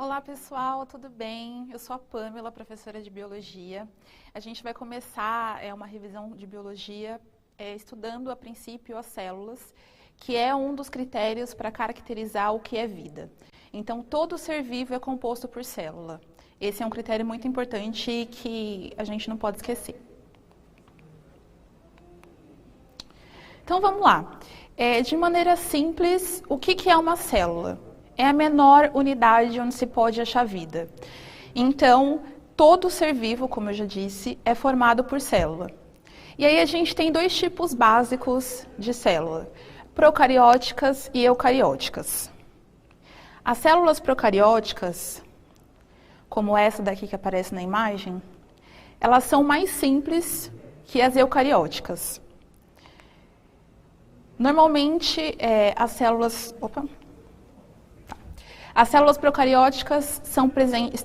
Olá pessoal, tudo bem? Eu sou a Pamela, professora de Biologia. A gente vai começar uma revisão de Biologia estudando a princípio as células, que é um dos critérios para caracterizar o que é vida. Então, todo ser vivo é composto por célula. Esse é um critério muito importante que a gente não pode esquecer. Então, vamos lá. De maneira simples, o que é uma célula? É a menor unidade onde se pode achar vida. Então, todo ser vivo, como eu já disse, é formado por célula. E aí a gente tem dois tipos básicos de célula, procarióticas e eucarióticas. As células procarióticas, como essa daqui que aparece na imagem, elas são mais simples que as eucarióticas. Normalmente, as células procarióticas estão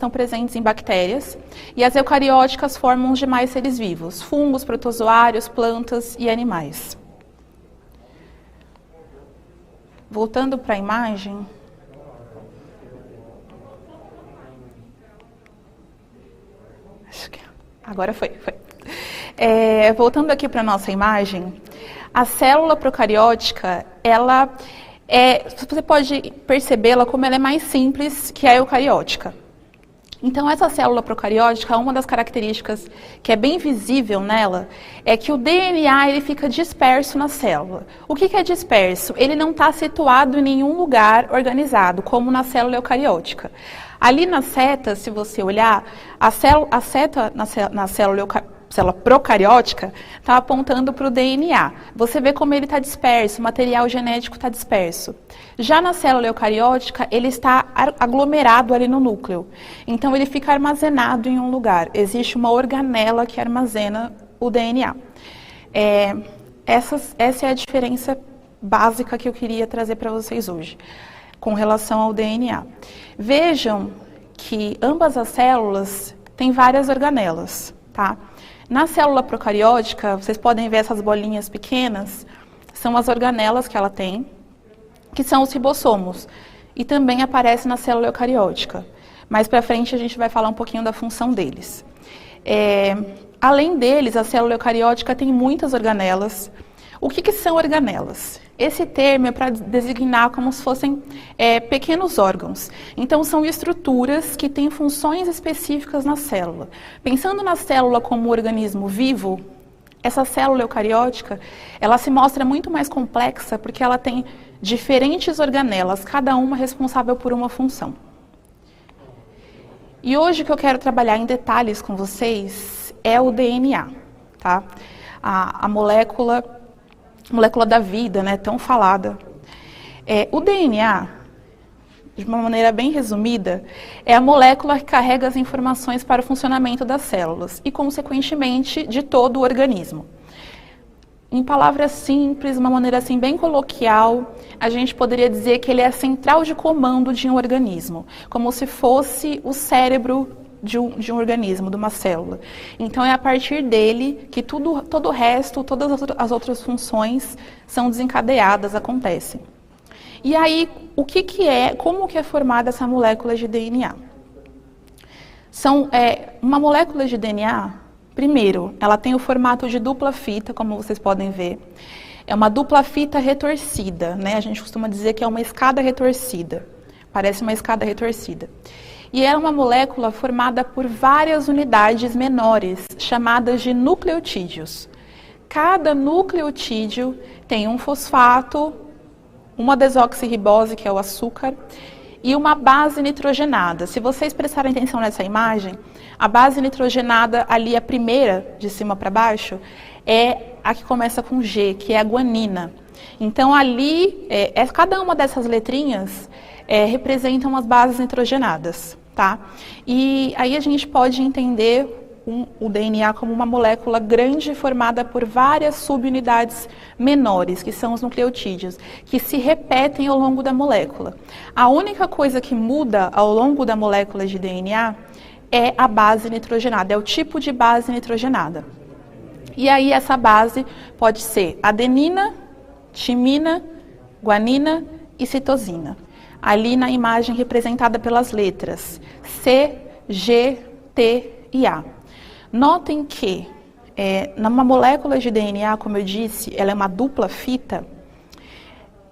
presentes em bactérias e as eucarióticas formam os demais seres vivos, fungos, protozoários, plantas e animais. Voltando para a imagem. Acho que agora foi. Voltando aqui para a nossa imagem, a célula procariótica, você pode percebê-la como ela é mais simples que a eucariótica. Então, essa célula procariótica, uma das características que é bem visível nela, é que o DNA ele fica disperso na célula. O que é disperso? Ele não está situado em nenhum lugar organizado, como na célula eucariótica. Ali na seta, se você olhar, a seta na célula procariótica está apontando para o DNA. Você vê como ele está disperso, o material genético está disperso. Já na célula eucariótica, ele está aglomerado ali no núcleo. Então, ele fica armazenado em um lugar. Existe uma organela que armazena o DNA. Essa é a diferença básica que eu queria trazer para vocês hoje, com relação ao DNA. Vejam que ambas as células têm várias organelas, tá? Na célula procariótica, vocês podem ver essas bolinhas pequenas, são as organelas que ela tem, que são os ribossomos, e também aparece na célula eucariótica. Mais para frente a gente vai falar um pouquinho da função deles. Além deles, a célula eucariótica tem muitas organelas. O que são organelas? Esse termo é para designar como se fossem pequenos órgãos. Então, são estruturas que têm funções específicas na célula. Pensando na célula como um organismo vivo, essa célula eucariótica, ela se mostra muito mais complexa porque ela tem diferentes organelas, cada uma responsável por uma função. E hoje o que eu quero trabalhar em detalhes com vocês é o DNA, tá? A molécula da vida, né, tão falada. O DNA, de uma maneira bem resumida, é a molécula que carrega as informações para o funcionamento das células e, consequentemente, de todo o organismo. Em palavras simples, uma maneira assim bem coloquial, a gente poderia dizer que ele é a central de comando de um organismo, como se fosse o cérebro de um organismo, de uma célula. Então, é a partir dele que todo o resto, todas as outras funções são desencadeadas, acontecem. E aí, como que é formada essa molécula de DNA? Uma molécula de DNA, primeiro, ela tem o formato de dupla fita, como vocês podem ver. É uma dupla fita retorcida, né? A gente costuma dizer que é uma escada retorcida. Parece uma escada retorcida. E é uma molécula formada por várias unidades menores, chamadas de nucleotídeos. Cada nucleotídeo tem um fosfato, uma desoxirribose, que é o açúcar, e uma base nitrogenada. Se vocês prestarem atenção nessa imagem, a base nitrogenada ali, a primeira, de cima para baixo, é a que começa com G, que é a guanina. Então, ali, cada uma dessas letrinhas representam as bases nitrogenadas, tá? E aí a gente pode entender o DNA como uma molécula grande formada por várias subunidades menores, que são os nucleotídeos, que se repetem ao longo da molécula. A única coisa que muda ao longo da molécula de DNA é a base nitrogenada, é o tipo de base nitrogenada. E aí essa base pode ser adenina, timina, guanina e citosina. ali na imagem representada pelas letras C, G, T e A. Notem que numa molécula de DNA, como eu disse, ela é uma dupla fita.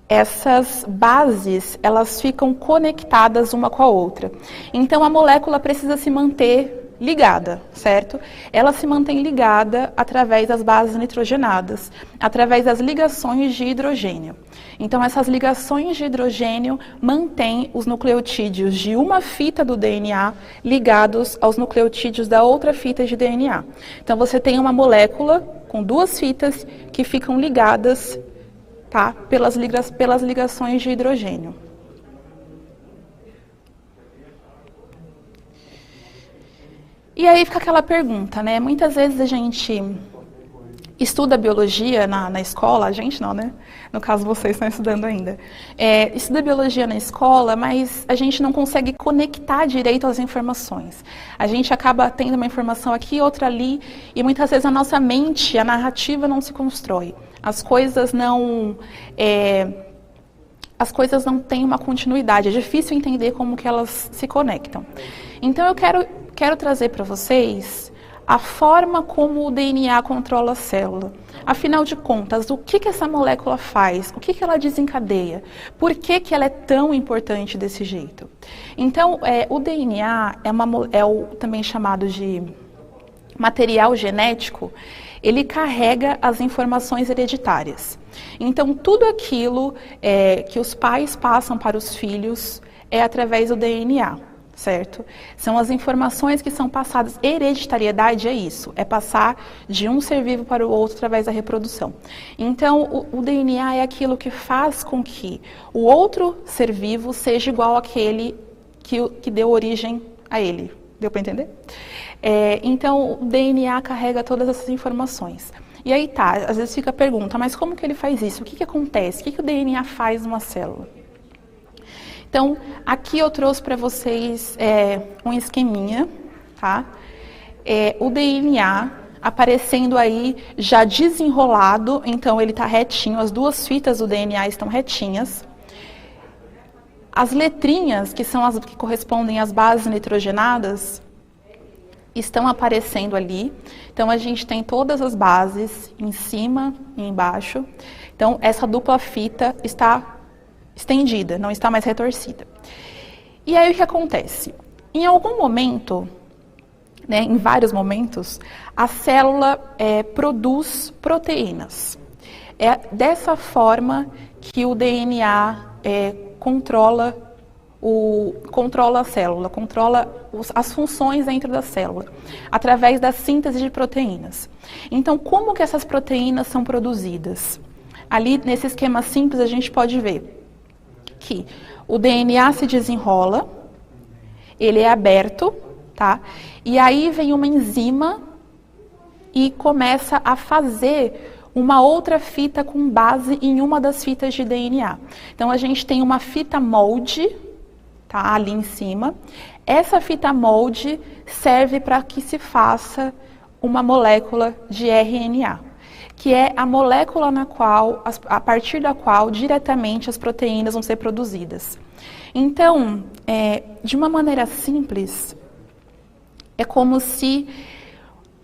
Essas bases, elas ficam conectadas uma com a outra. Então, a molécula precisa se manter ligada, certo? Ela se mantém ligada através das bases nitrogenadas, através das ligações de hidrogênio. Então, essas ligações de hidrogênio mantêm os nucleotídeos de uma fita do DNA ligados aos nucleotídeos da outra fita de DNA. Então, você tem uma molécula com duas fitas que ficam ligadas, tá, pelas ligações de hidrogênio. E aí fica aquela pergunta, né? Muitas vezes a gente estuda biologia na escola, a gente não, né? No caso, vocês estão estudando ainda. Estuda biologia na escola, mas a gente não consegue conectar direito as informações. A gente acaba tendo uma informação aqui, outra ali, e muitas vezes a nossa mente, a narrativa não se constrói. As coisas não têm uma continuidade, é difícil entender como que elas se conectam. Então eu quero trazer para vocês a forma como o DNA controla a célula. Afinal de contas, o que essa molécula faz? O que ela desencadeia? Por que ela é tão importante desse jeito? Então, o DNA é o também chamado de material genético. Ele carrega as informações hereditárias. Então, tudo aquilo que os pais passam para os filhos é através do DNA, certo? São as informações que são passadas. Hereditariedade é isso, é passar de um ser vivo para o outro através da reprodução. Então, o DNA é aquilo que faz com que o outro ser vivo seja igual àquele que deu origem a ele. Deu para entender? Então, o DNA carrega todas essas informações. E aí tá, às vezes fica a pergunta, mas como que ele faz isso? O que acontece? O que o DNA faz numa célula? Então, aqui eu trouxe para vocês um esqueminha, tá? O DNA aparecendo aí já desenrolado, então ele está retinho, as duas fitas do DNA estão retinhas. As letrinhas, que são as que correspondem às bases nitrogenadas, estão aparecendo ali. Então, a gente tem todas as bases em cima e embaixo. Então, essa dupla fita está estendida, não está mais retorcida. E aí, o que acontece? Em algum momento, né, em vários momentos, a célula produz proteínas. É dessa forma que o DNA controla a célula, controla as funções dentro da célula, através da síntese de proteínas. Então, como que essas proteínas são produzidas? Ali, nesse esquema simples, a gente pode ver que o DNA se desenrola, ele é aberto, tá? E aí vem uma enzima e começa a fazer uma outra fita com base em uma das fitas de DNA. Então, a gente tem uma fita molde, tá, ali em cima. Essa fita molde serve para que se faça uma molécula de RNA, que é a molécula a partir da qual diretamente as proteínas vão ser produzidas. Então, de uma maneira simples, é como se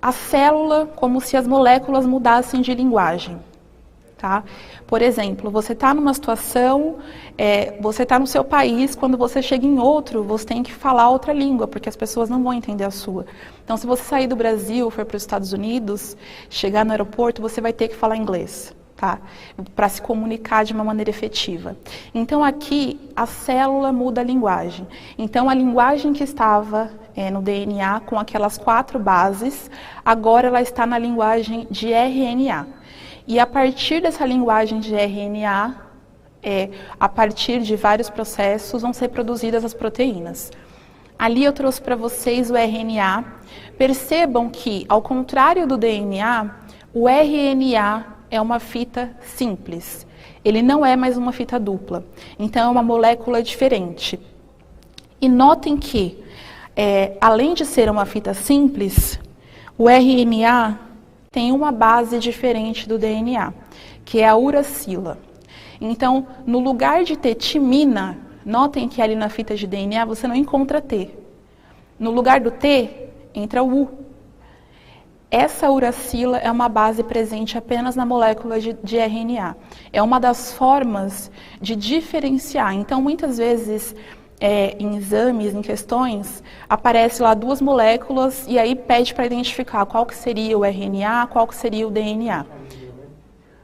a célula, como se as moléculas mudassem de linguagem. Tá? Por exemplo, você está numa situação, você está no seu país, quando você chega em outro, você tem que falar outra língua, porque as pessoas não vão entender a sua. Então, se você sair do Brasil, for para os Estados Unidos, chegar no aeroporto, você vai ter que falar inglês, tá? Para se comunicar de uma maneira efetiva. Então, aqui, a célula muda a linguagem. Então, a linguagem que estava no DNA, com aquelas 4 bases, agora ela está na linguagem de RNA. E a partir dessa linguagem de RNA, a partir de vários processos, vão ser produzidas as proteínas. Ali eu trouxe para vocês o RNA. Percebam que, ao contrário do DNA, o RNA é uma fita simples. Ele não é mais uma fita dupla. Então, é uma molécula diferente. E notem que, além de ser uma fita simples, o RNA tem uma base diferente do DNA, que é a uracila. Então, no lugar de ter timina, Notem que ali na fita de DNA você não encontra T. No lugar do T, entra o U. Essa uracila é uma base presente apenas na molécula de RNA. É uma das formas de diferenciar. Então, muitas vezes, em exames, em questões, aparece lá duas moléculas e aí pede para identificar qual que seria o RNA, qual que seria o DNA.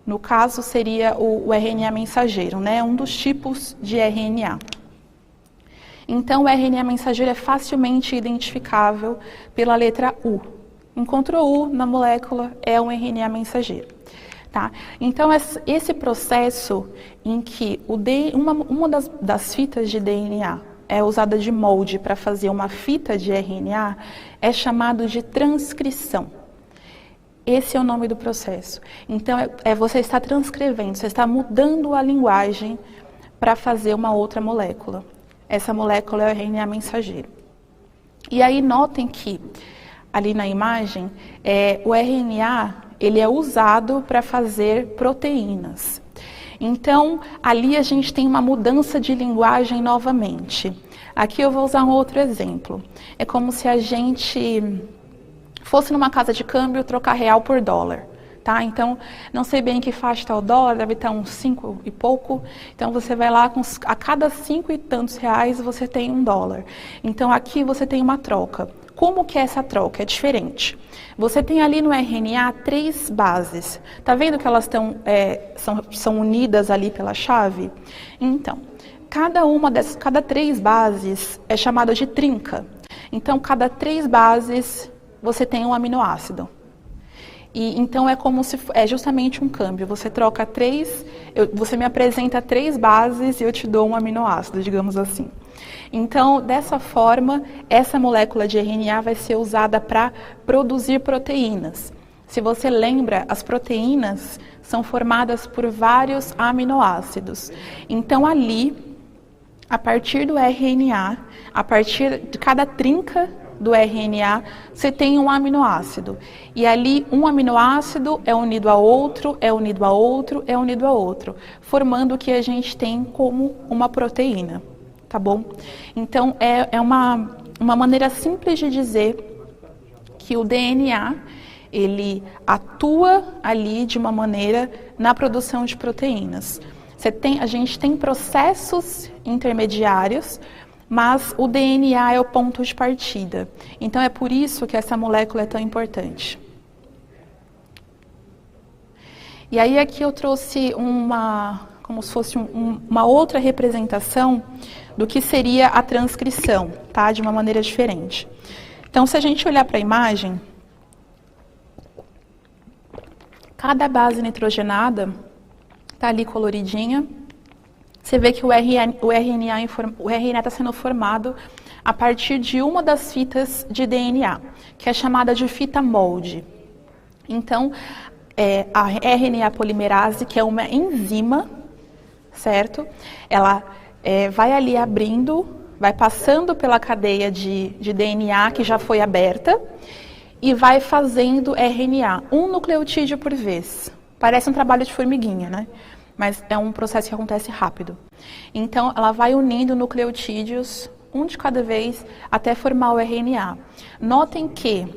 No caso, seria o RNA mensageiro, né? Um dos tipos de RNA. Então, o RNA mensageiro é facilmente identificável pela letra U. Encontrou U na molécula, é um RNA mensageiro. Tá? Então, esse processo em que uma das fitas de DNA é usada de molde para fazer uma fita de RNA é chamado de transcrição. Esse é o nome do processo. Então, você está transcrevendo, você está mudando a linguagem para fazer uma outra molécula. Essa molécula é o RNA mensageiro. E aí, notem que, ali na imagem, o RNA ele é usado para fazer proteínas. Então, ali a gente tem uma mudança de linguagem novamente. Aqui eu vou usar um outro exemplo. É como se a gente fosse numa casa de câmbio trocar real por dólar. Tá? Então, não sei bem que faixa está o dólar, deve estar uns 5 e pouco. Então, você vai lá, a cada 5 e tantos reais você tem $1. Então, aqui você tem uma troca. Como que é essa troca? É diferente. Você tem ali no RNA 3 bases. Tá vendo que elas são unidas ali pela chave? Então, cada 3 bases é chamada de trinca. Então, cada 3 bases você tem um aminoácido. E então é como se é justamente um câmbio. Você troca 3, você me apresenta 3 bases e eu te dou um aminoácido, digamos assim. Então, dessa forma, essa molécula de RNA vai ser usada para produzir proteínas. Se você lembra, as proteínas são formadas por vários aminoácidos. Então, ali, a partir do RNA, a partir de cada trinca do RNA, você tem um aminoácido. E ali, um aminoácido é unido a outro, é unido a outro, é unido a outro, formando o que a gente tem como uma proteína. Tá bom? Então, é uma maneira simples de dizer que o DNA, ele atua ali de uma maneira na produção de proteínas. A gente tem processos intermediários, mas o DNA é o ponto de partida. Então, é por isso que essa molécula é tão importante. E aí, aqui eu trouxe como se fosse uma outra representação do que seria a transcrição, tá? De uma maneira diferente. Então, se a gente olhar para a imagem, cada base nitrogenada está ali coloridinha. Você vê que o RNA está sendo formado a partir de uma das fitas de DNA, que é chamada de fita molde. Então, a RNA polimerase, que é uma enzima, certo? Ela vai ali abrindo, vai passando pela cadeia de DNA que já foi aberta e vai fazendo RNA, um nucleotídeo por vez. Parece um trabalho de formiguinha, né? Mas é um processo que acontece rápido. Então, ela vai unindo nucleotídeos, um de cada vez, até formar o RNA. Notem que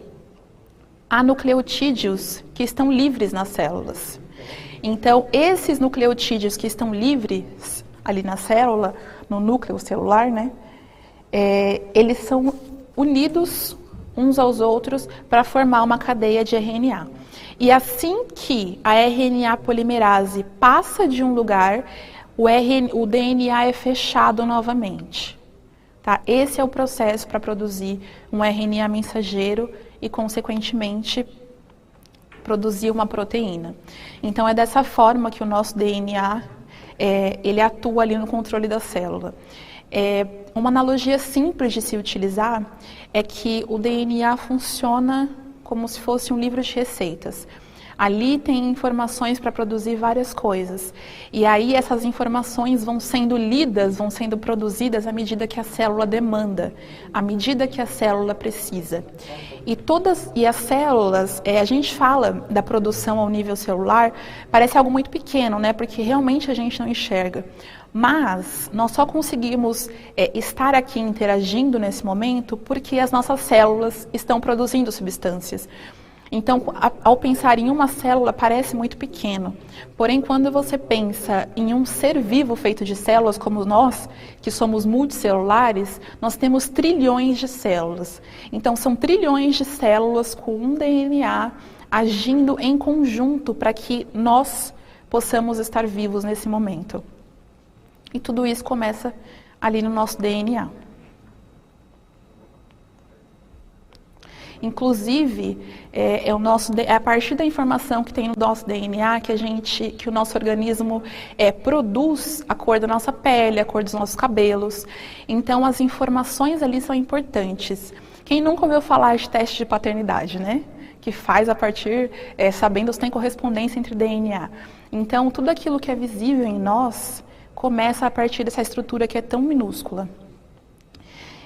há nucleotídeos que estão livres nas células. Então, esses nucleotídeos que estão livres ali na célula, no núcleo celular, né? Eles são unidos uns aos outros para formar uma cadeia de RNA. E assim que a RNA polimerase passa de um lugar, o DNA é fechado novamente. Tá? Esse é o processo para produzir um RNA mensageiro e, consequentemente, produzir uma proteína. Então, é dessa forma que o nosso DNA ele atua ali no controle da célula. Uma analogia simples de se utilizar é que o DNA funciona como se fosse um livro de receitas. Ali tem informações para produzir várias coisas. E aí essas informações vão sendo lidas, vão sendo produzidas à medida que a célula demanda, à medida que a célula precisa. E as células, a gente fala da produção ao nível celular, parece algo muito pequeno, né? Porque realmente a gente não enxerga. Mas nós só conseguimos estar aqui interagindo nesse momento porque as nossas células estão produzindo substâncias. Então, ao pensar em uma célula, parece muito pequeno. Porém, quando você pensa em um ser vivo feito de células, como nós, que somos multicelulares, nós temos trilhões de células. Então, são trilhões de células com um DNA agindo em conjunto para que nós possamos estar vivos nesse momento. E tudo isso começa ali no nosso DNA. Inclusive, é a partir da informação que tem no nosso DNA que o nosso organismo produz a cor da nossa pele, a cor dos nossos cabelos. Então, as informações ali são importantes. Quem nunca ouviu falar de teste de paternidade, né? Que faz a partir, sabendo se tem correspondência entre DNA. Então, tudo aquilo que é visível em nós começa a partir dessa estrutura que é tão minúscula.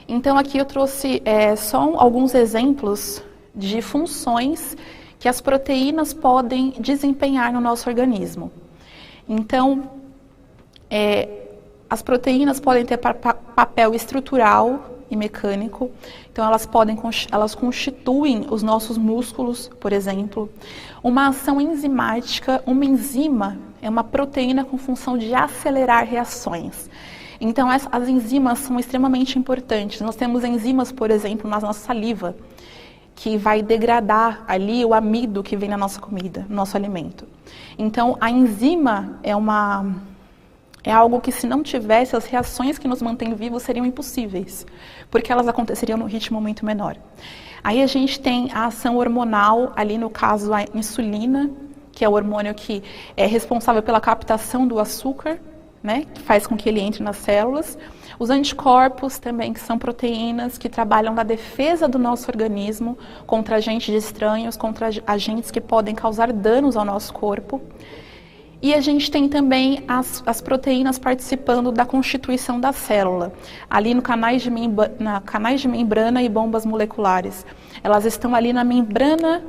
Então, aqui eu trouxe só alguns exemplos de funções que as proteínas podem desempenhar no nosso organismo. Então, as proteínas podem ter papel estrutural e mecânico. Então, elas constituem os nossos músculos, por exemplo. Uma ação enzimática, uma enzima é uma proteína com função de acelerar reações. Então, as enzimas são extremamente importantes. Nós temos enzimas, por exemplo, na nossa saliva, que vai degradar ali o amido que vem na nossa comida, no nosso alimento. Então, a enzima é algo que, se não tivesse, as reações que nos mantêm vivos seriam impossíveis, porque elas aconteceriam num ritmo muito menor. Aí a gente tem a ação hormonal, ali no caso a insulina, que é o hormônio que é responsável pela captação do açúcar, né, que faz com que ele entre nas células. Os anticorpos também, que são proteínas que trabalham na defesa do nosso organismo contra agentes estranhos, contra agentes que podem causar danos ao nosso corpo. E a gente tem também as proteínas participando da constituição da célula, ali no canais de membrana e bombas moleculares. Elas estão ali na membrana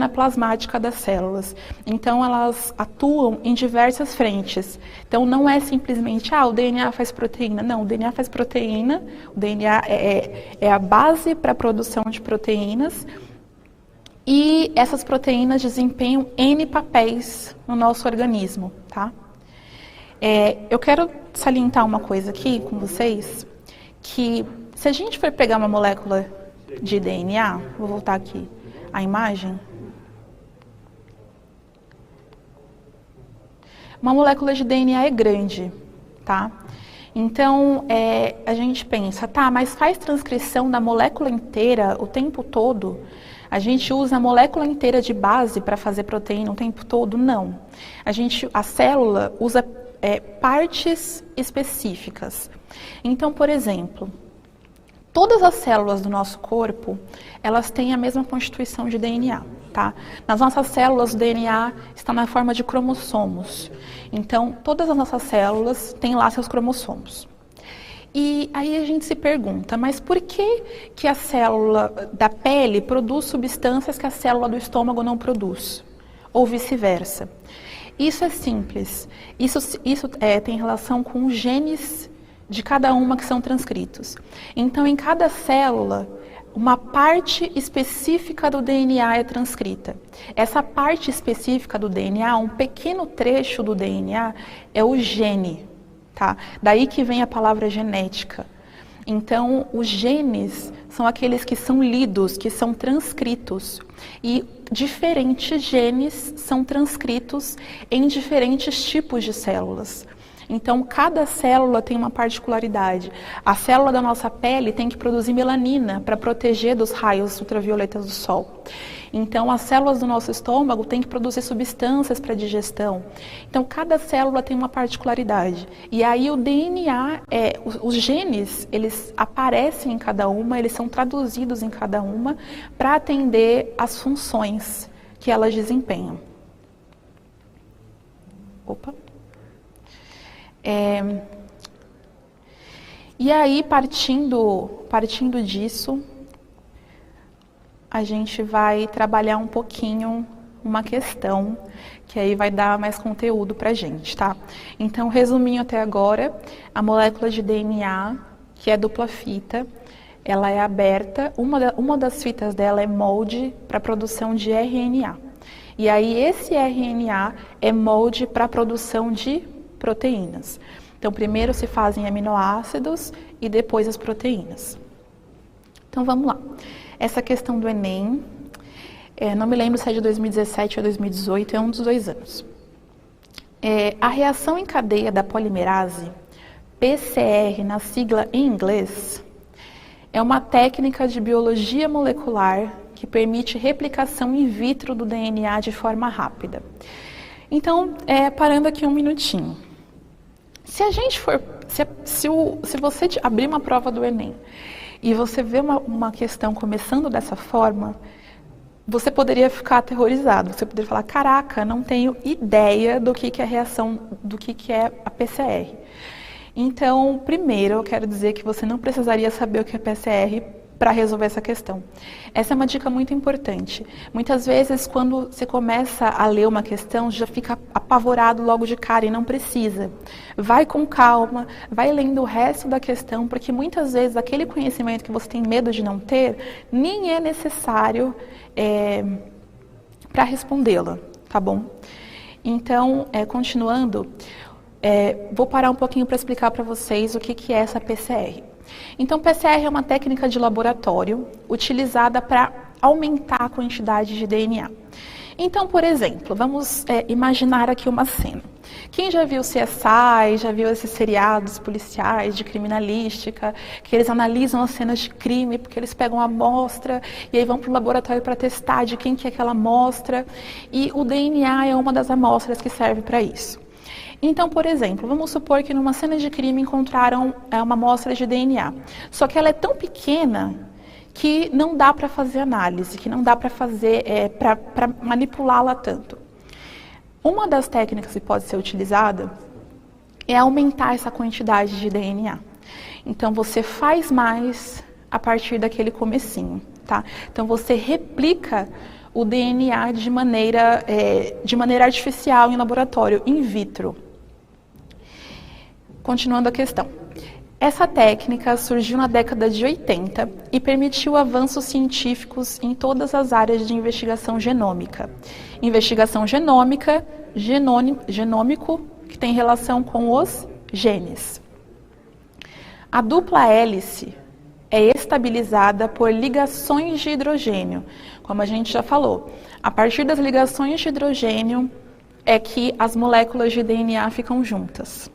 plasmática das células. Então, elas atuam em diversas frentes. Então, não é simplesmente, o DNA faz proteína. Não, o DNA faz proteína, o DNA é a base para a produção de proteínas, e essas proteínas desempenham N papéis no nosso organismo, tá? Eu quero salientar uma coisa aqui com vocês, que se a gente for pegar uma molécula de DNA, vou voltar aqui a imagem. Uma molécula de DNA é grande, tá? Então, a gente pensa, mas faz transcrição da molécula inteira o tempo todo? A gente usa a molécula inteira de base para fazer proteína o tempo todo? Não. A célula usa partes específicas. Então, por exemplo, todas as células do nosso corpo, elas têm a mesma constituição de DNA, tá? Nas nossas células, o DNA está na forma de cromossomos. Então, todas as nossas células têm lá seus cromossomos. E aí a gente se pergunta, mas por que a célula da pele produz substâncias que a célula do estômago não produz? Ou vice-versa? Isso é simples. Isso tem relação com os genes de cada uma que são transcritos. Então, em cada célula, uma parte específica do DNA é transcrita. Essa parte específica do DNA, um pequeno trecho do DNA, é o gene, tá? Daí que vem a palavra genética. Então, os genes são aqueles que são lidos, que são transcritos. E diferentes genes são transcritos em diferentes tipos de células. Então, cada célula tem uma particularidade. A célula da nossa pele tem que produzir melanina para proteger dos raios ultravioletas do sol. Então, as células do nosso estômago têm que produzir substâncias para digestão. Então, cada célula tem uma particularidade. E aí o DNA, os genes, eles aparecem em cada uma, eles são traduzidos em cada uma para atender às funções que elas desempenham. Opa. E aí, partindo disso, a gente vai trabalhar um pouquinho uma questão que aí vai dar mais conteúdo para a gente, tá? Então, resuminho até agora, a molécula de DNA, que é dupla fita, ela é aberta, uma das fitas dela é molde para a produção de RNA. E aí, esse RNA é molde para a produção de proteínas. Então, primeiro se fazem aminoácidos e depois as proteínas. Então, vamos lá. Essa questão do Enem, não me lembro se é de 2017 ou 2018, é um dos 2 anos. A reação em cadeia da polimerase, PCR, na sigla em inglês, é uma técnica de biologia molecular que permite replicação in vitro do DNA de forma rápida. Então, parando aqui um minutinho. Se a gente for, se você abrir uma prova do Enem e você vê uma questão começando dessa forma, você poderia ficar aterrorizado. Você poderia falar, caraca, não tenho ideia do que é a reação, do que é a PCR. Então, primeiro, eu quero dizer que você não precisaria saber o que é PCR para resolver essa questão. Essa é uma dica muito importante. Muitas vezes, quando você começa a ler uma questão, já fica apavorado logo de cara e não precisa. Vai com calma, vai lendo o resto da questão, porque muitas vezes aquele conhecimento que você tem medo de não ter, nem é necessário para respondê-la, tá bom? Então, continuando, vou parar um pouquinho para explicar para vocês o que é essa PCR. Então, PCR é uma técnica de laboratório utilizada para aumentar a quantidade de DNA. Então, por exemplo, vamos imaginar aqui uma cena. Quem já viu CSI, já viu esses seriados policiais de criminalística, que eles analisam as cenas de crime, porque eles pegam a amostra e aí vão para o laboratório para testar de quem que é aquela amostra, e o DNA é uma das amostras que serve para isso. Então, por exemplo, vamos supor que numa cena de crime encontraram uma amostra de DNA, só que ela é tão pequena que não dá para fazer análise, que não dá para fazer, para manipulá-la tanto. Uma das técnicas que pode ser utilizada é aumentar essa quantidade de DNA. Então, você faz mais a partir daquele comecinho, tá? Então, você replica o DNA de maneira artificial em laboratório, in vitro. Continuando a questão. Essa técnica surgiu na década de 80 e permitiu avanços científicos em todas as áreas de investigação genômica. Investigação genômica, genômico, que tem relação com os genes. A dupla hélice é estabilizada por ligações de hidrogênio, como a gente já falou. A partir das ligações de hidrogênio é que as moléculas de DNA ficam juntas.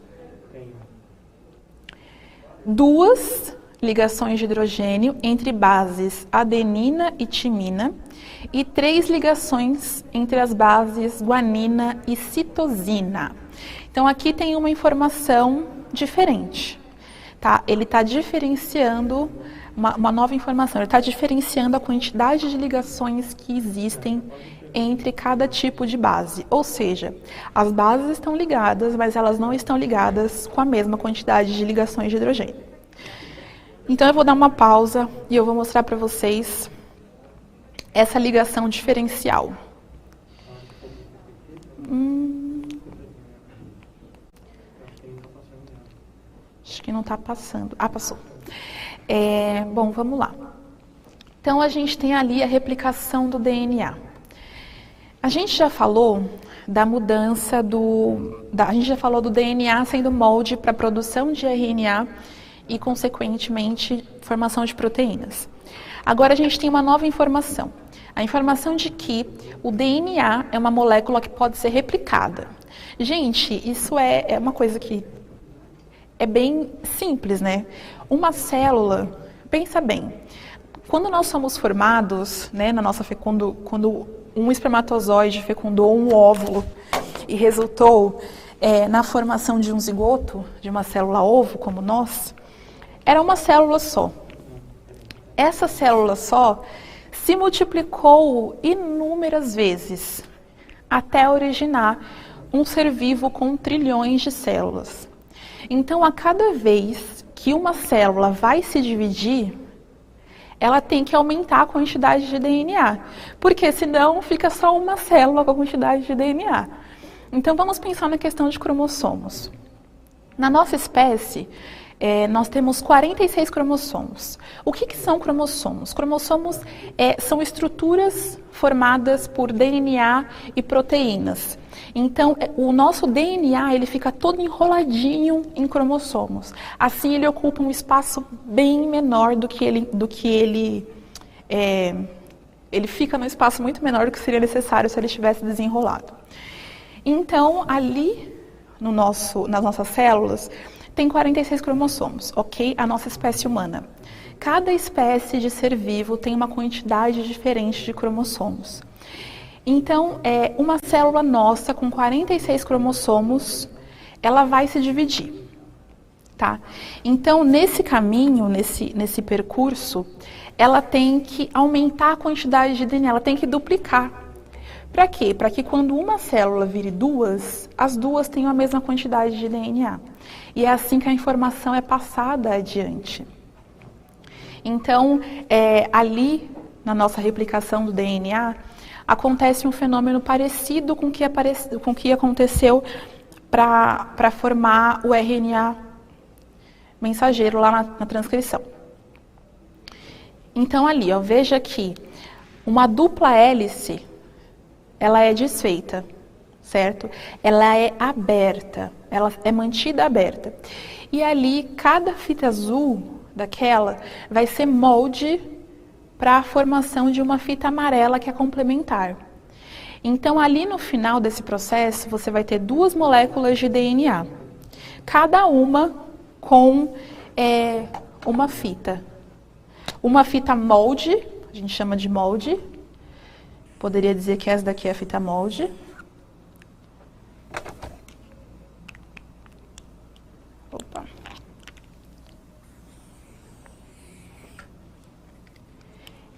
2 ligações de hidrogênio entre bases adenina e timina e 3 ligações entre as bases guanina e citosina. Então, aqui tem uma informação diferente, tá? Ele está diferenciando uma nova informação, ele está diferenciando a quantidade de ligações que existem entre cada tipo de base. Ou seja, as bases estão ligadas, mas elas não estão ligadas com a mesma quantidade de ligações de hidrogênio. Então, eu vou dar uma pausa e eu vou mostrar para vocês essa ligação diferencial. Acho que não está passando. Ah, passou. Bom, vamos lá. Então, a gente tem ali a replicação do DNA. A gente já falou da mudança a gente já falou do DNA sendo molde para a produção de RNA e, consequentemente, formação de proteínas. Agora a gente tem uma nova informação. A informação de que o DNA é uma molécula que pode ser replicada. Gente, isso é uma coisa que é bem simples, né? Uma célula, pensa bem, quando nós somos formados, né, quando um espermatozoide fecundou um óvulo e resultou na formação de um zigoto, de uma célula-ovo, como nós, era uma célula só. Essa célula só se multiplicou inúmeras vezes até originar um ser vivo com trilhões de células. Então, a cada vez que uma célula vai se dividir, ela tem que aumentar a quantidade de DNA, porque senão fica só uma célula com a quantidade de DNA. Então, vamos pensar na questão de cromossomos. Na nossa espécie, nós temos 46 cromossomos. O que são cromossomos? Cromossomos são estruturas formadas por DNA e proteínas. Então, o nosso DNA ele fica todo enroladinho em cromossomos. Assim, ele ocupa um espaço bem menor do que ele fica num espaço muito menor do que seria necessário se ele estivesse desenrolado. Então, ali nas nossas células, tem 46 cromossomos, ok? A nossa espécie humana. Cada espécie de ser vivo tem uma quantidade diferente de cromossomos. Então, uma célula nossa com 46 cromossomos, ela vai se dividir, tá? Então, nesse caminho, nesse percurso, ela tem que aumentar a quantidade de DNA, ela tem que duplicar. Para quê? Para que quando uma célula vire duas, as duas tenham a mesma quantidade de DNA. E é assim que a informação é passada adiante. Então, ali, na nossa replicação do DNA, acontece um fenômeno parecido com o que aconteceu para formar o RNA mensageiro lá na transcrição. Então, ali, ó, veja que uma dupla hélice, ela é desfeita, certo? Ela é aberta, ela é mantida aberta. E ali, cada fita azul daquela vai ser molde para a formação de uma fita amarela que é complementar. Então, ali no final desse processo, você vai ter duas moléculas de DNA, cada uma com uma fita. Uma fita molde, a gente chama de molde. Poderia dizer que essa daqui é a fita molde. Opa.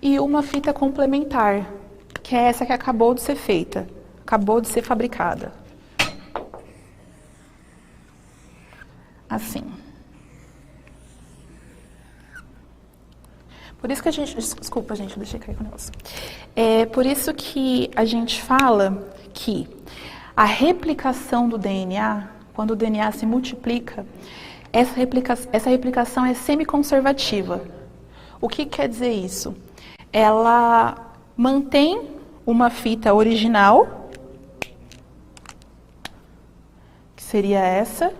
E uma fita complementar, que é essa que acabou de ser feita, acabou de ser fabricada. Assim. Por isso que a gente... Desculpa, gente, eu deixei cair com o negócio. Por isso que a gente fala que a replicação do DNA, quando o DNA se multiplica, essa replicação é semiconservativa. O que quer dizer isso? Ela mantém uma fita original, que seria essa,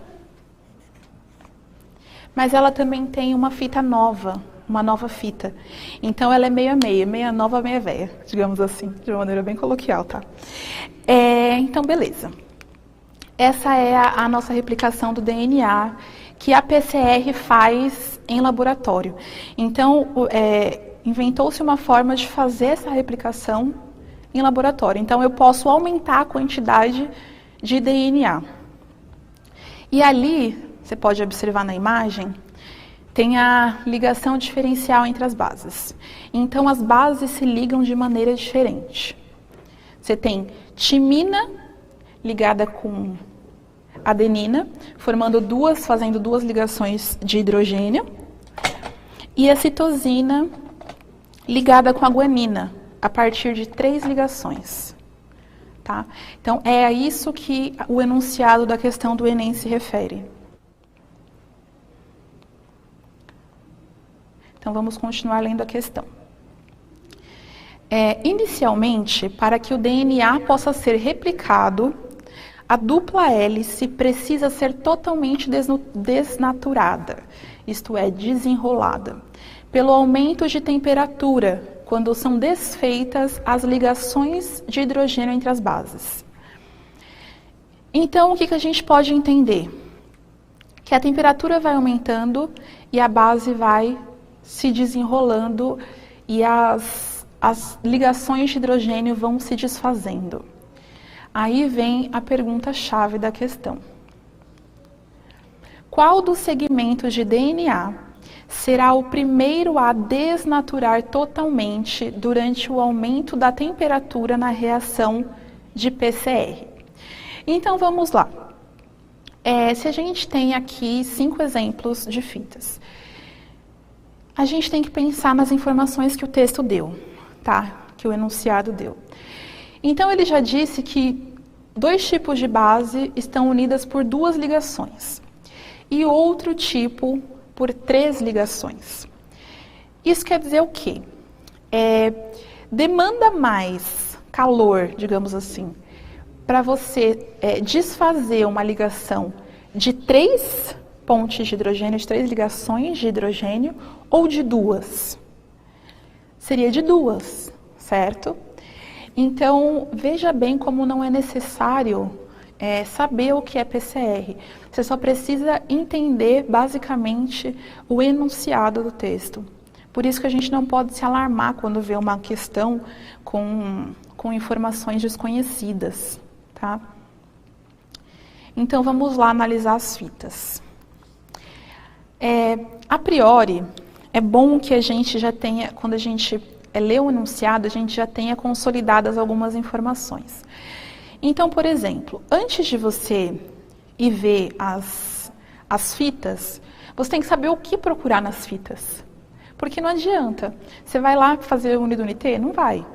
mas ela também tem uma fita nova, uma nova fita. Então, ela é meio a meio, meia nova, meia velha, digamos assim, de uma maneira bem coloquial, tá? Então, beleza. Essa é a nossa replicação do DNA, que a PCR faz em laboratório. Então, inventou-se uma forma de fazer essa replicação em laboratório. Então, eu posso aumentar a quantidade de DNA. E ali, você pode observar na imagem, tem a ligação diferencial entre as bases. Então, as bases se ligam de maneira diferente. Você tem timina ligada com adenina, fazendo duas ligações de hidrogênio, e a citosina ligada com a guanina, a partir de 3 ligações. Tá? Então, é a isso que o enunciado da questão do Enem se refere. Então, vamos continuar lendo a questão. Inicialmente, para que o DNA possa ser replicado, a dupla hélice precisa ser totalmente desnaturada, isto é, desenrolada, pelo aumento de temperatura, quando são desfeitas as ligações de hidrogênio entre as bases. Então, o que a gente pode entender? Que a temperatura vai aumentando e a base vai se desenrolando e as ligações de hidrogênio vão se desfazendo. Aí vem a pergunta-chave da questão. Qual dos segmentos de DNA será o primeiro a desnaturar totalmente durante o aumento da temperatura na reação de PCR. Então vamos lá. Se a gente tem aqui 5 exemplos de fitas, a gente tem que pensar nas informações que o texto deu, tá? Que o enunciado deu. Então ele já disse que 2 tipos de base estão unidas por 2 ligações e outro tipo por 3 ligações. Isso quer dizer o quê? Demanda mais calor, digamos assim, para você desfazer uma ligação de 3 pontes de hidrogênio, de 3 ligações de hidrogênio, ou de 2? Seria de 2, certo? Então, veja bem como não é necessário saber o que é PCR. Você só precisa entender, basicamente, o enunciado do texto. Por isso que a gente não pode se alarmar quando vê uma questão com informações desconhecidas, tá? Então, vamos lá analisar as fitas. A priori, é bom que a gente já tenha, quando a gente lê o enunciado, a gente já tenha consolidadas algumas informações. Então, por exemplo, antes de você ir ver as fitas, você tem que saber o que procurar nas fitas. Porque não adianta. Você vai lá fazer UNIT? Não vai.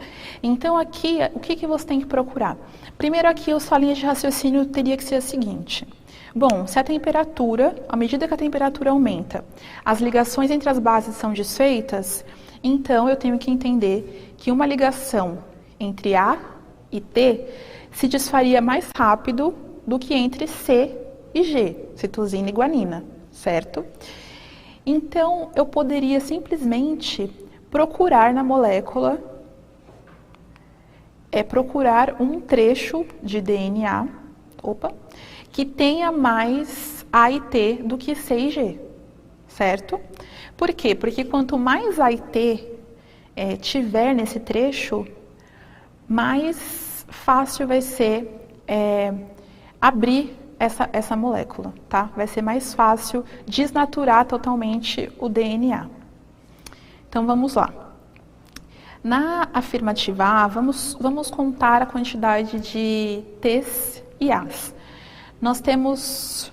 Então, aqui, o que você tem que procurar? Primeiro, aqui, a sua linha de raciocínio teria que ser a seguinte. Bom, se a temperatura, à medida que a temperatura aumenta, as ligações entre as bases são desfeitas, então eu tenho que entender que uma ligação entre A e T se desfaria mais rápido do que entre C e G, citosina e guanina, certo? Então, eu poderia simplesmente procurar na molécula, procurar um trecho de DNA, que tenha mais A e T do que C e G, certo? Por quê? Porque quanto mais A e T tiver nesse trecho, mais fácil vai ser abrir essa molécula, tá? Vai ser mais fácil desnaturar totalmente o DNA. Então, vamos lá. Na afirmativa A, vamos contar a quantidade de T's e A's. Nós temos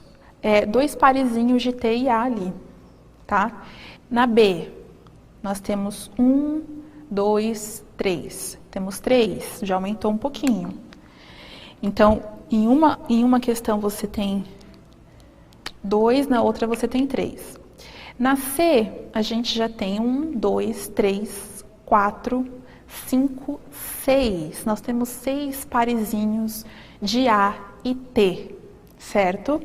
2 parezinhos de T e A ali, tá? Na B, nós temos 1, 2, 3. Temos 3, já aumentou um pouquinho. Então, em uma questão você tem 2, na outra você tem 3. Na C, a gente já tem 1, 2, 3, 4, 5, 6. Nós temos 6 parezinhos de A e T, certo?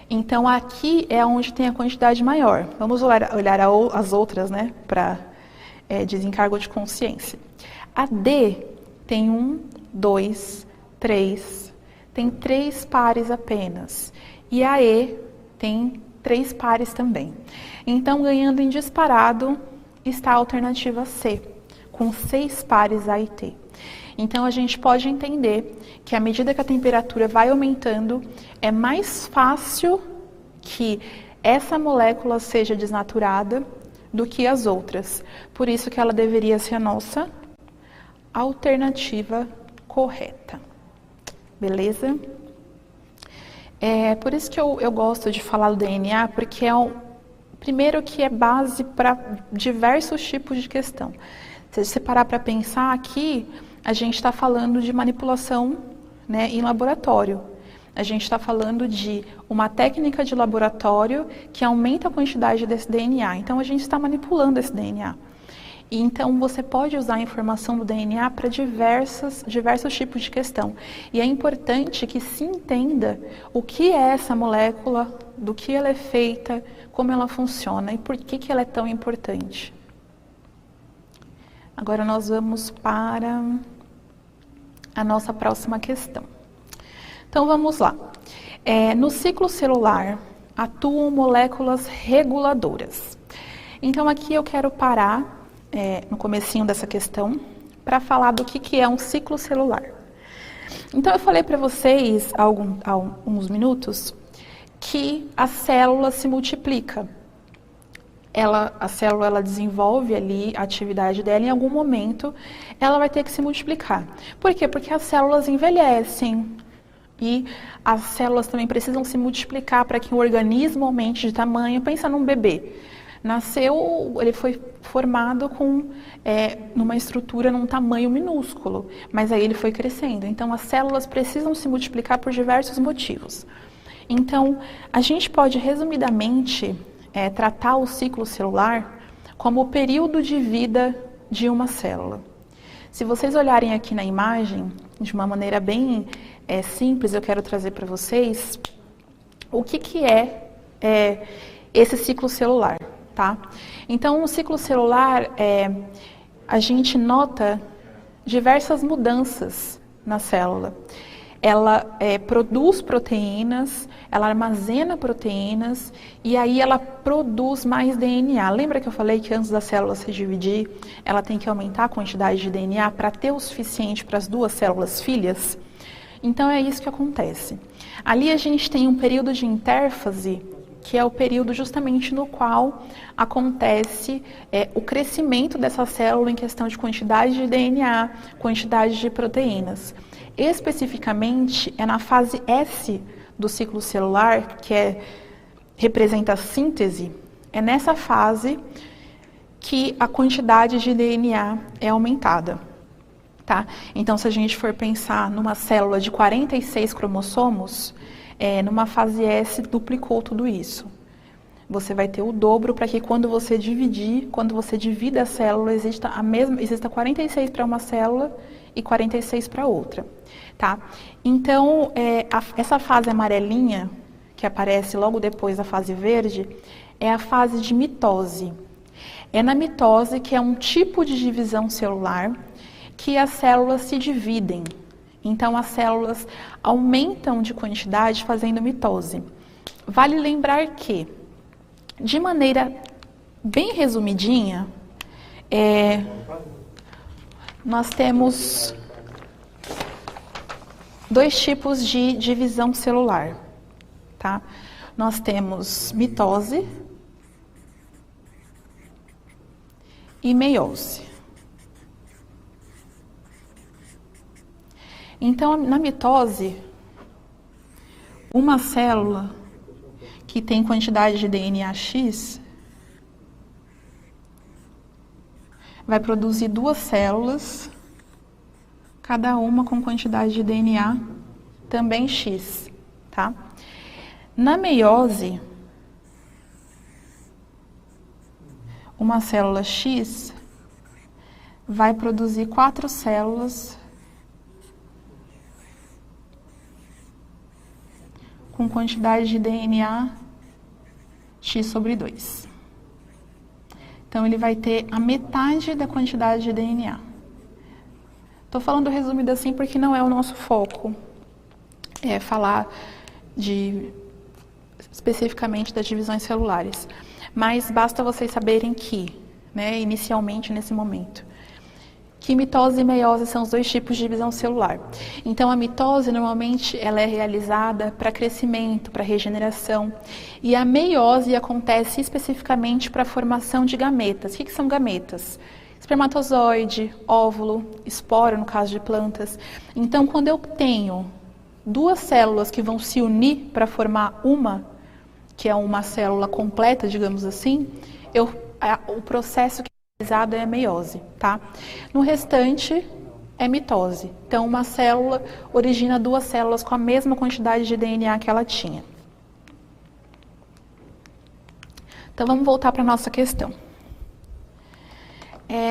Então, aqui é onde tem a quantidade maior. Vamos olhar as outras, né, para desencargo de consciência. A D tem 1, 2, 3, tem 3 pares apenas. E a E tem 3 pares também. Então, ganhando em disparado está a alternativa C, com 6 pares A e T. Então, a gente pode entender que à medida que a temperatura vai aumentando, é mais fácil que essa molécula seja desnaturada do que as outras. Por isso que ela deveria ser a nossa alternativa correta. Beleza? Por isso que eu gosto de falar do DNA, porque primeiro que é base para diversos tipos de questão. Se você parar para pensar aqui, a gente está falando de manipulação, né, em laboratório. A gente está falando de uma técnica de laboratório que aumenta a quantidade desse DNA. Então, a gente está manipulando esse DNA. E, então, você pode usar a informação do DNA para diversos tipos de questão. E é importante que se entenda o que é essa molécula, do que ela é feita, como ela funciona e por que ela é tão importante. Agora, nós vamos para a nossa próxima questão. Então, vamos lá. No ciclo celular, atuam moléculas reguladoras. Então, aqui eu quero parar no comecinho dessa questão para falar do que é um ciclo celular. Então, eu falei para vocês há alguns minutos que a célula se multiplica. a célula ela desenvolve ali a atividade dela, em algum momento ela vai ter que se multiplicar. Por quê? Porque as células envelhecem e as células também precisam se multiplicar para que o organismo aumente de tamanho. Pensa num bebê. Nasceu, ele foi formado com numa estrutura, num tamanho minúsculo, mas aí ele foi crescendo. Então, as células precisam se multiplicar por diversos motivos. Então, a gente pode, resumidamente, tratar o ciclo celular como o período de vida de uma célula. Se vocês olharem aqui na imagem, de uma maneira bem simples, eu quero trazer para vocês o que é esse ciclo celular. Tá? Então, no ciclo celular, a gente nota diversas mudanças na célula. Ela produz proteínas, ela armazena proteínas e aí ela produz mais DNA. Lembra que eu falei que antes da célula se dividir, ela tem que aumentar a quantidade de DNA para ter o suficiente para as duas células filhas? Então, é isso que acontece. Ali a gente tem um período de intérfase, que é o período justamente no qual acontece o crescimento dessa célula em questão de quantidade de DNA, quantidade de proteínas. Especificamente, é na fase S do ciclo celular, que representa a síntese, é nessa fase que a quantidade de DNA é aumentada. Tá? Então, se a gente for pensar numa célula de 46 cromossomos, numa fase S, duplicou tudo isso. Você vai ter o dobro para que quando você divida a célula, exista 46 para uma célula e 46 para outra. Tá? Então, essa fase amarelinha, que aparece logo depois da fase verde, é a fase de mitose. É na mitose que é um tipo de divisão celular que as células se dividem. Então, as células aumentam de quantidade fazendo mitose. Vale lembrar que, de maneira bem resumidinha, nós temos dois tipos de divisão celular. Tá? Nós temos mitose e meiose. Então, na mitose, uma célula que tem quantidade de DNA X vai produzir duas células, cada uma com quantidade de DNA também X. Tá? Na meiose, uma célula X vai produzir 4 células com quantidade de DNA X sobre 2. Então, ele vai ter a metade da quantidade de DNA. Estou falando resumido assim porque não é o nosso foco falar especificamente das divisões celulares. Mas basta vocês saberem que, inicialmente nesse momento, que mitose e meiose são os dois tipos de divisão celular. Então, a mitose, normalmente, ela é realizada para crescimento, para regeneração. E a meiose acontece especificamente para a formação de gametas. O que são gametas? Espermatozoide, óvulo, esporo, no caso de plantas. Então, quando eu tenho duas células que vão se unir para formar uma, que é uma célula completa, digamos assim, o processo que é a meiose, tá? No restante, é mitose. Então, uma célula origina duas células com a mesma quantidade de DNA que ela tinha. Então, vamos voltar para a nossa questão.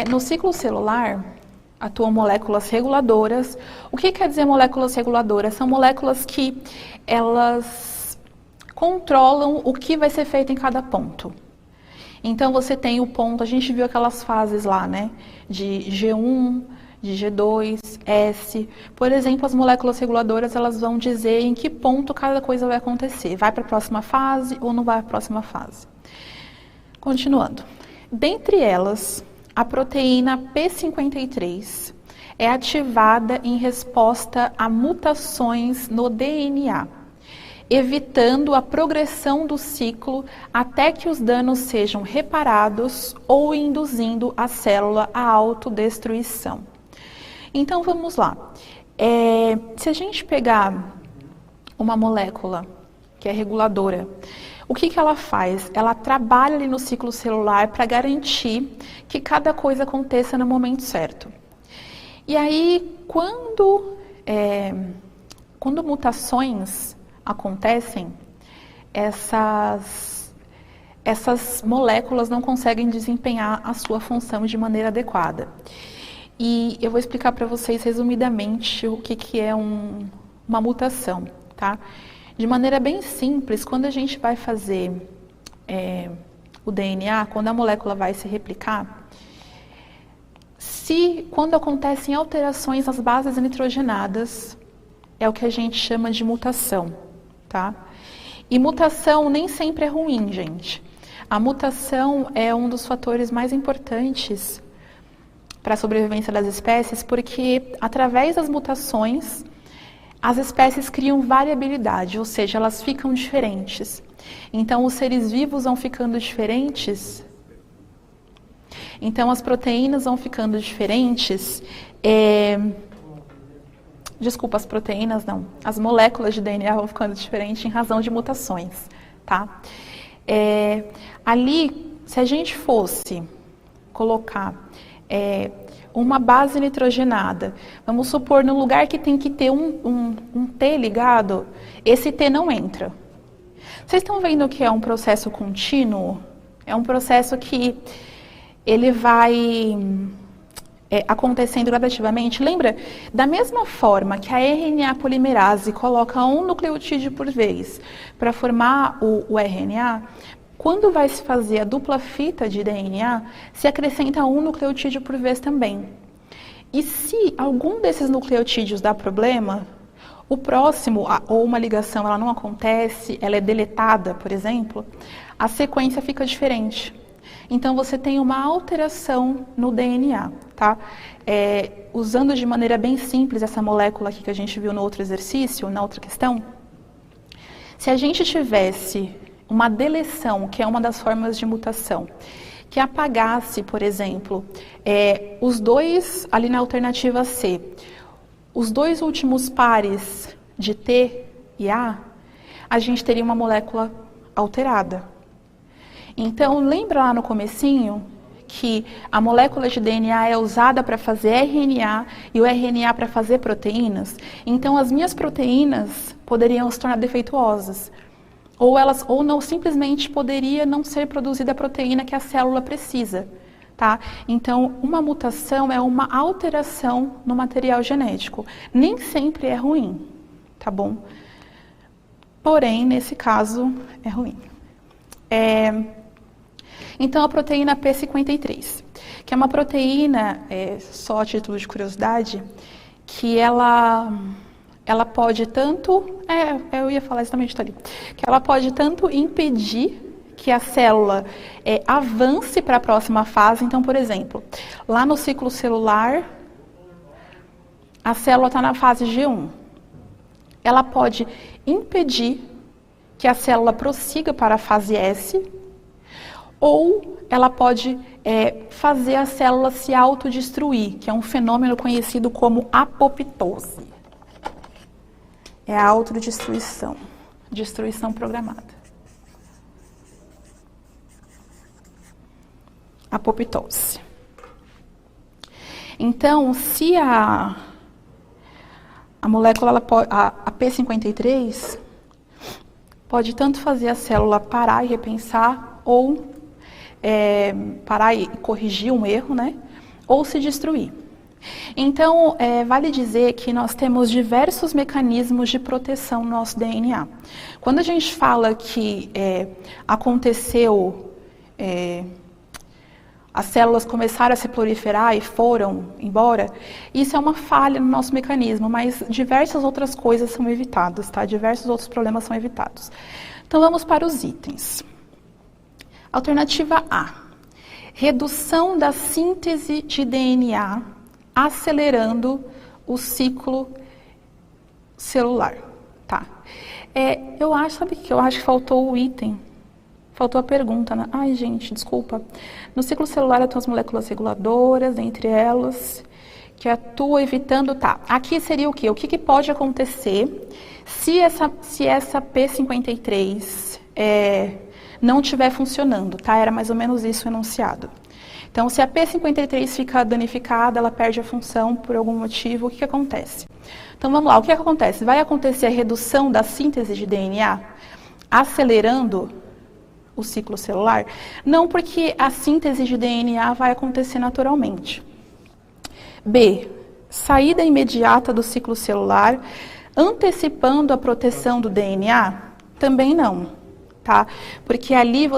No ciclo celular, atuam moléculas reguladoras. O que quer dizer moléculas reguladoras? São moléculas que elas controlam o que vai ser feito em cada ponto. Então, você tem o ponto, a gente viu aquelas fases lá, de G1, de G2, S. Por exemplo, as moléculas reguladoras, elas vão dizer em que ponto cada coisa vai acontecer. Vai para a próxima fase ou não vai para a próxima fase. Continuando. Dentre elas, a proteína P53 é ativada em resposta a mutações no DNA. evitando a progressão do ciclo até que os danos sejam reparados ou induzindo a célula à autodestruição. Então vamos lá. Se a gente pegar uma molécula que é reguladora, o que ela faz? Ela trabalha ali no ciclo celular para garantir que cada coisa aconteça no momento certo. E aí, quando mutações acontecem, essas moléculas não conseguem desempenhar a sua função de maneira adequada. E eu vou explicar para vocês resumidamente o que é uma mutação, tá? De maneira bem simples, quando a gente vai fazer o DNA, quando a molécula vai se replicar, quando acontecem alterações nas bases nitrogenadas, é o que a gente chama de mutação, tá? E mutação nem sempre é ruim, gente. A mutação é um dos fatores mais importantes para a sobrevivência das espécies, porque através das mutações, as espécies criam variabilidade, ou seja, elas ficam diferentes. Então, os seres vivos vão ficando diferentes. Então, as proteínas vão ficando diferentes. Desculpa, as proteínas não. As moléculas de DNA vão ficando diferentes em razão de mutações, tá? Ali, se a gente fosse colocar uma base nitrogenada, vamos supor, no lugar que tem que ter um T ligado, esse T não entra. Vocês estão vendo que é um processo contínuo? É um processo que ele vai acontecendo gradativamente. Lembra? Da mesma forma que a RNA polimerase coloca um nucleotídeo por vez para formar o RNA, quando vai se fazer a dupla fita de DNA, se acrescenta um nucleotídeo por vez também. E se algum desses nucleotídeos dá problema, o próximo, ou uma ligação, ela não acontece, ela é deletada, por exemplo, a sequência fica diferente. Então, você tem uma alteração no DNA, tá? Usando de maneira bem simples essa molécula aqui que a gente viu no outro exercício, na outra questão, se a gente tivesse uma deleção, que é uma das formas de mutação, que apagasse, por exemplo, os dois, ali na alternativa C, os dois últimos pares de T e A, a gente teria uma molécula alterada. Então, lembra lá no comecinho que a molécula de DNA é usada para fazer RNA e o RNA para fazer proteínas? Então, as minhas proteínas poderiam se tornar defeituosas. Ou não, simplesmente poderia não ser produzida a proteína que a célula precisa, tá? Então, uma mutação é uma alteração no material genético. Nem sempre é ruim, tá bom? Porém, nesse caso, é ruim. Então, a proteína P53, que é uma proteína, só a título de curiosidade, que ela pode tanto, eu ia falar exatamente isso ali, que ela pode tanto impedir que a célula avance para a próxima fase. Então, por exemplo, lá no ciclo celular, a célula está na fase G1. Ela pode impedir que a célula prossiga para a fase S, ou ela pode fazer a célula se autodestruir, que é um fenômeno conhecido como apoptose. É a autodestruição, destruição programada. Apoptose. Então, se a molécula, a P53, pode tanto fazer a célula parar e repensar, ou parar e corrigir um erro, né? Ou se destruir. Então, vale dizer que nós temos diversos mecanismos de proteção no nosso DNA. Quando a gente fala que aconteceu, as células começaram a se proliferar e foram embora, isso é uma falha no nosso mecanismo, mas diversas outras coisas são evitadas, tá? Diversos outros problemas são evitados. Então, vamos para os itens. Alternativa A, redução da síntese de DNA, acelerando o ciclo celular, tá? Eu acho, sabe o que eu acho que faltou o item? Faltou a pergunta, né? Ai, gente, desculpa. No ciclo celular atuam as moléculas reguladoras, entre elas, que atuam evitando... Tá, aqui seria o quê? O que pode acontecer se essa P53 não estiver funcionando, tá? Era mais ou menos isso o enunciado. Então, se a P53 fica danificada, ela perde a função por algum motivo, o que acontece? Então, vamos lá, o que acontece? Vai acontecer a redução da síntese de DNA, acelerando o ciclo celular? Não, porque a síntese de DNA vai acontecer naturalmente. B, saída imediata do ciclo celular, antecipando a proteção do DNA? Também não, tá? Porque ali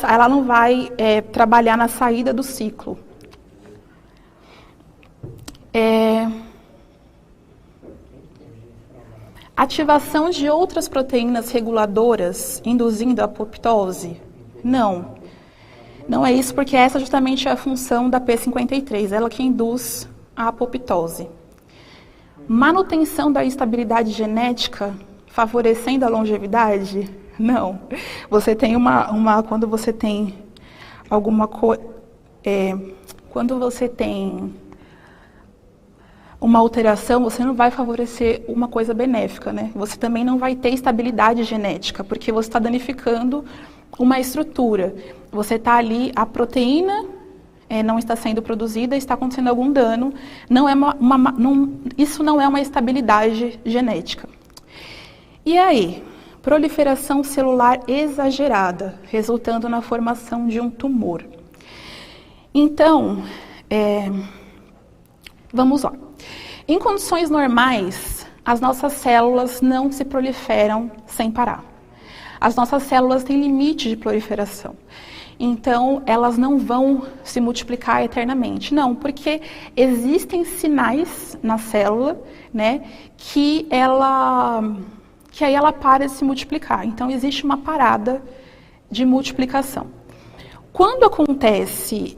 ela não vai trabalhar na saída do ciclo. Ativação de outras proteínas reguladoras induzindo a apoptose? Não. Não é isso, porque essa justamente é a função da P53, ela que induz a apoptose. Manutenção da estabilidade genética, favorecendo a longevidade? Não. Você tem quando você tem alguma coisa, quando você tem uma alteração, você não vai favorecer uma coisa benéfica, né? Você também não vai ter estabilidade genética, porque você está danificando uma estrutura. Você está ali, a proteína não está sendo produzida, está acontecendo algum dano, isso não é uma estabilidade genética. E aí? Proliferação celular exagerada, resultando na formação de um tumor. Então, vamos lá. Em condições normais, as nossas células não se proliferam sem parar. As nossas células têm limite de proliferação. Então, elas não vão se multiplicar eternamente. Não, porque existem sinais na célula, né, que aí ela para de se multiplicar. Então, existe uma parada de multiplicação. Quando acontece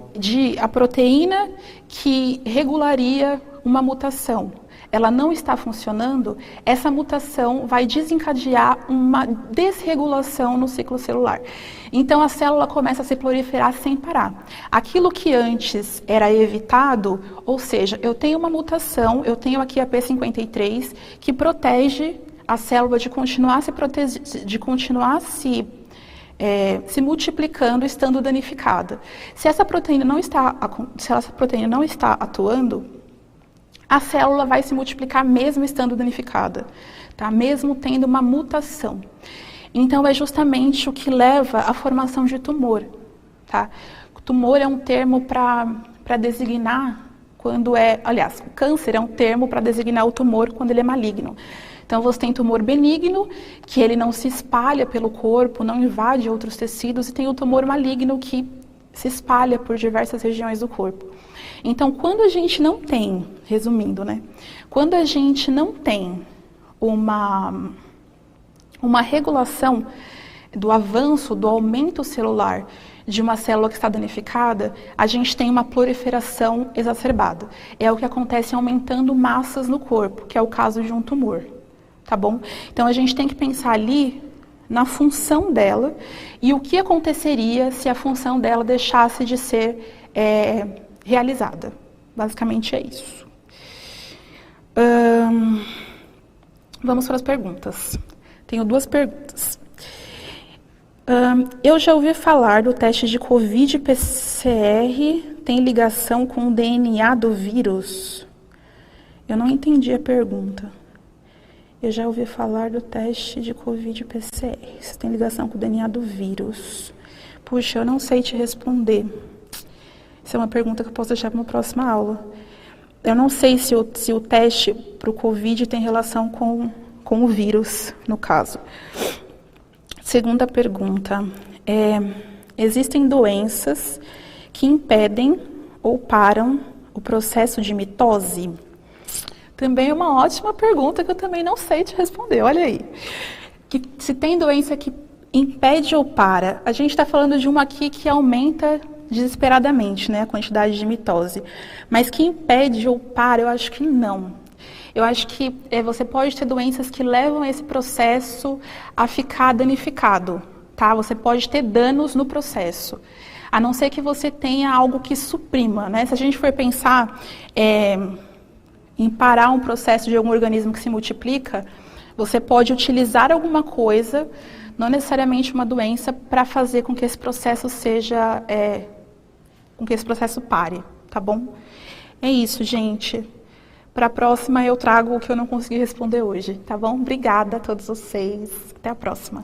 a proteína que regularia uma mutação, ela não está funcionando, essa mutação vai desencadear uma desregulação no ciclo celular. Então, a célula começa a se proliferar sem parar. Aquilo que antes era evitado, ou seja, eu tenho uma mutação, eu tenho aqui a P53, que protege a célula de continuar se multiplicando, estando danificada. Se essa proteína não está atuando, a célula vai se multiplicar mesmo estando danificada, tá? Mesmo tendo uma mutação. Então, é justamente o que leva à formação de tumor, tá? Tumor é um termo para designar câncer é um termo para designar o tumor quando ele é maligno. Então, você tem tumor benigno, que ele não se espalha pelo corpo, não invade outros tecidos, e tem o tumor maligno, que se espalha por diversas regiões do corpo. Então, quando a gente não tem, resumindo, né? Quando a gente não tem uma regulação do avanço, do aumento celular de uma célula que está danificada, a gente tem uma proliferação exacerbada. É o que acontece aumentando massas no corpo, que é o caso de um tumor. Tá bom? Então, a gente tem que pensar ali na função dela e o que aconteceria se a função dela deixasse de ser realizada. Basicamente é isso. Vamos para as perguntas. Tenho 2 perguntas. Eu já ouvi falar do teste de COVID-PCR tem ligação com o DNA do vírus? Eu não entendi a pergunta. Eu já ouvi falar do teste de COVID-PCR. Isso tem ligação com o DNA do vírus. Puxa, eu não sei te responder. Isso é uma pergunta que eu posso deixar para uma próxima aula. Eu não sei se o teste para o COVID tem relação com o vírus, no caso. Segunda pergunta. Existem doenças que impedem ou param o processo de mitose? Também é uma ótima pergunta que eu também não sei te responder, olha aí. Se tem doença que impede ou para, a gente está falando de uma aqui que aumenta desesperadamente, né, a quantidade de mitose. Mas que impede ou para, eu acho que não. Eu acho que você pode ter doenças que levam esse processo a ficar danificado, tá? Você pode ter danos no processo, a não ser que você tenha algo que suprima, né? Se a gente for pensar em parar um processo de algum organismo que se multiplica, você pode utilizar alguma coisa, não necessariamente uma doença, para fazer com que esse processo seja, com que esse processo pare, tá bom? É isso, gente. Para a próxima eu trago o que eu não consegui responder hoje, tá bom? Obrigada a todos vocês. Até a próxima.